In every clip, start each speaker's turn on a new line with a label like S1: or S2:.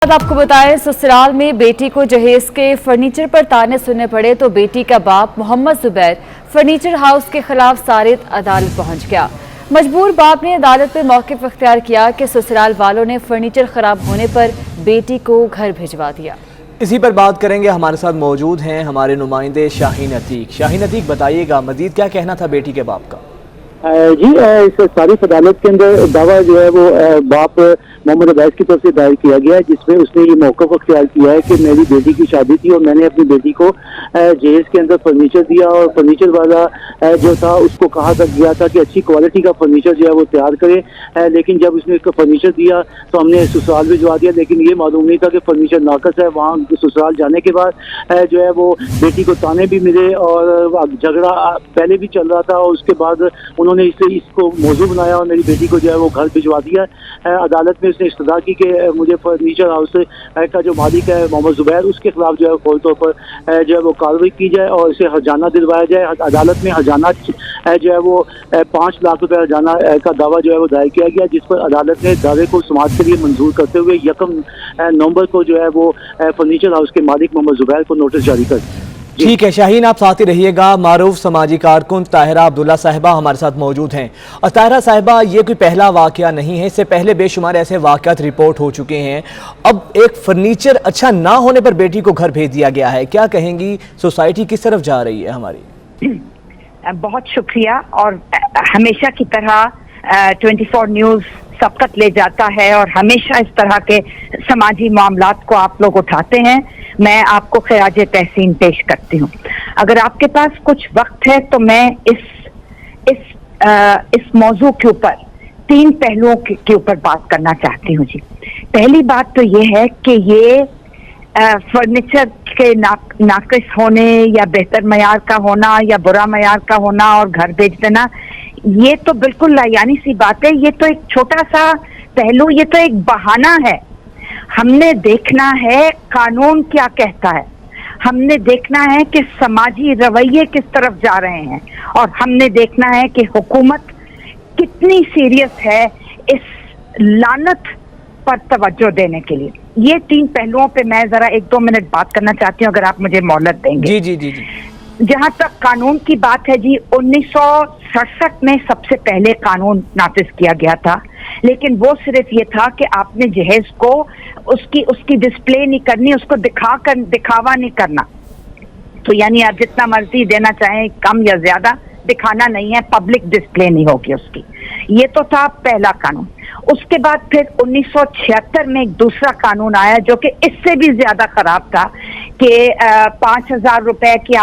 S1: आपको बताएं, ससुराल में बेटी को जहेज के फर्नीचर पर ताने सुनने पड़े तो बेटी का बाप मोहम्मद जुबैर फर्नीचर हाउस के खिलाफ सारित अदालत पहुंच गया। मजबूर बाप ने अदालत में मौक़िफ़ इख्तियार किया कि ससुराल वालों ने फर्नीचर खराब होने पर बेटी को घर भिजवा दिया।
S2: इसी पर बात करेंगे। हमारे साथ मौजूद हैं हमारे नुमाइंदे शाहीन अतीक। शाहीन अतीक, बताइएगा मजीद क्या कहना था बेटी के बाप का?
S3: जी, इस सारी अदालत के अंदर दावा जो है वो बाप मोहम्मद अवैस की तरफ से दायर किया गया है, जिसमें उसने ये मौक़िफ़ इख्तियार किया है कि मेरी बेटी की शादी थी और मैंने अपनी बेटी को जहेज के अंदर फर्नीचर दिया और फर्नीचर वाला जो था उसको कहा गया था कि अच्छी क्वालिटी का फर्नीचर जो है वो तैयार करे, लेकिन जब उसने इसका फर्नीचर दिया तो हमने ससुराल भिजवा दिया, लेकिन ये मालूम नहीं था कि फर्नीचर नाकस है। वहाँ ससुराल जाने के बाद जो है वो बेटी को ताने भी मिले और झगड़ा पहले भी चल रहा था और उसके बाद उन्होंने इसलिए इसको मौजू बनाया और मेरी बेटी को जो है वो घर भिजवा दिया। अदालत में उसने इस्तदा की कि मुझे फर्नीचर हाउस का जो मालिक है मोहम्मद जुबैर, उसके खिलाफ जो है फौरी तौर पर जो है वो कार्रवाई की जाए और इसे हर्जाना दिलवाया जाए। अदालत में हर्जाना जो है वो 5 लाख रुपए हर्जाना का दावा जो है वो दायर किया गया, जिस पर अदालत ने दावे को समाअत के लिए मंजूर करते हुए 1 नवंबर को जो है वो फर्नीचर हाउस के मालिक मोहम्मद जुबैर को नोटिस जारी कर।
S2: ठीक है शाहीन, आप साथ ही रहिएगा। मारूफ समाजी कारकुन ताहिरा अब्दुल्ला साहिबा हमारे साथ मौजूद हैं। और ताहिरा साहिबा, ये कोई पहला वाकया नहीं है, इससे पहले बेशुमार ऐसे वाकयात रिपोर्ट हो चुके हैं। अब एक फर्नीचर अच्छा ना होने पर बेटी को घर भेज दिया गया है, क्या कहेंगी? सोसाइटी किस तरफ जा रही है हमारी?
S4: बहुत शुक्रिया। और हमेशा की तरह 24 न्यूज़ सबकत ले जाता है और हमेशा इस तरह के समाजी मामलात को आप लोग उठाते हैं। मैं आपको खिराज तहसीन पेश करती हूँ। अगर आपके पास कुछ वक्त है तो मैं इस मौजू के ऊपर 3 पहलुओं के ऊपर बात करना चाहती हूँ जी। पहली बात तो ये है कि ये फर्नीचर के नाकिस होने या बेहतर मयार का होना या बुरा मयार का होना और घर भेज देना, ये तो बिल्कुल लायानी सी बात है। ये तो एक छोटा सा पहलू, ये तो एक बहाना है। हमने देखना है कानून क्या कहता है, हमने देखना है कि समाजी रवैये किस तरफ जा रहे हैं और हमने देखना है कि हुकूमत कितनी सीरियस है इस लानत पर तवज्जो देने के लिए। ये 3 पहलुओं पे मैं जरा 1-2 मिनट बात करना चाहती हूँ, अगर आप मुझे मोहलत देंगे।
S2: जी।
S4: जहां तक कानून की बात है जी, 1967 में सबसे पहले कानून नाफिज किया गया था, लेकिन वो सिर्फ ये था कि आपने जहेज को उसकी डिस्प्ले नहीं करनी, उसको दिखावा नहीं करना। तो यानी आप जितना मर्जी देना चाहें, कम या ज्यादा, दिखाना नहीं है, पब्लिक डिस्प्ले नहीं होगी उसकी। ये तो था पहला कानून। उसके बाद फिर 1976 में एक दूसरा कानून आया जो कि इससे भी ज्यादा खराब था कि 5,000 रुपए की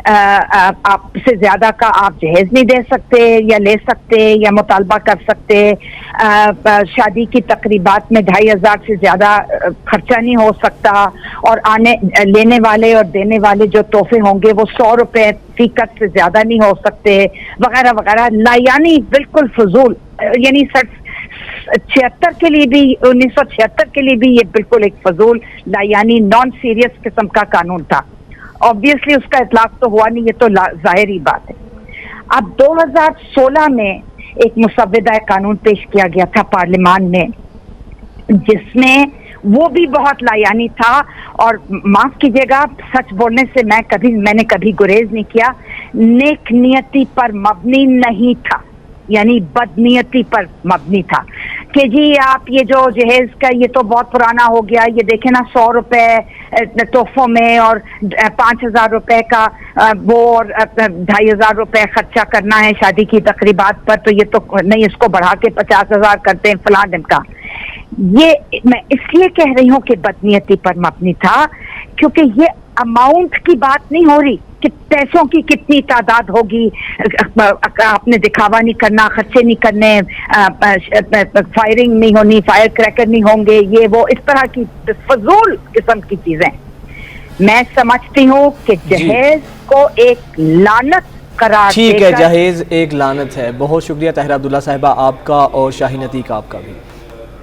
S4: आपसे ज्यादा का आप जहेज नहीं दे सकते या ले सकते या मुतालबा कर सकते। शादी की तकरीबात में 2,500 से ज्यादा खर्चा नहीं हो सकता और लेने वाले और देने वाले जो तोहफे होंगे वो 100 रुपए फीकत से ज्यादा नहीं हो सकते, वगैरह वगैरह। लायानी बिल्कुल फजूल। यानी 76 के लिए भी, 1976 के लिए भी ये बिल्कुल एक फजूल, लायानी, नॉन सीरियस किस्म का कानून था। ऑब्वियसली उसका इतलाक तो हुआ नहीं, ये तो जाहिर बात है। अब 2016 में एक मुसव्वदा कानून पेश किया गया था पार्लियामान में, जिसमें वो भी बहुत लायानी था और माफ कीजिएगा, सच बोलने से मैंने कभी गुरेज नहीं किया, नेक नियति पर मबनी नहीं था, यानी बदनीयती पर मबनी था कि जी आप ये जो जहेज का ये तो बहुत पुराना हो गया, ये देखे ना 100 रुपए तोहफों में और 5,000 रुपए का वो और 2,500 रुपए खर्चा करना है शादी की तकरीबात पर, तो ये तो नहीं, इसको बढ़ा के 50,000 करते हैं फलां दिन का। ये मैं इसलिए कह रही हूँ कि बदनीयती पर मबनी था क्योंकि ये अमाउंट की बात नहीं हो रही कि पैसों की कितनी तादाद होगी, आपने दिखावा नहीं करना, खर्चे नहीं करने, फायरिंग नहीं होनी, फायर क्रैकर नहीं होंगे, ये वो इस तरह की फजूल किस्म की चीजें। मैं समझती हूँ कि जहेज को एक लानत करार
S2: ठीक है, जहेज एक लानत है। बहुत शुक्रिया ताहिरा अब्दुल्ला साहिबा आपका और शाहीन अतीक आपका भी।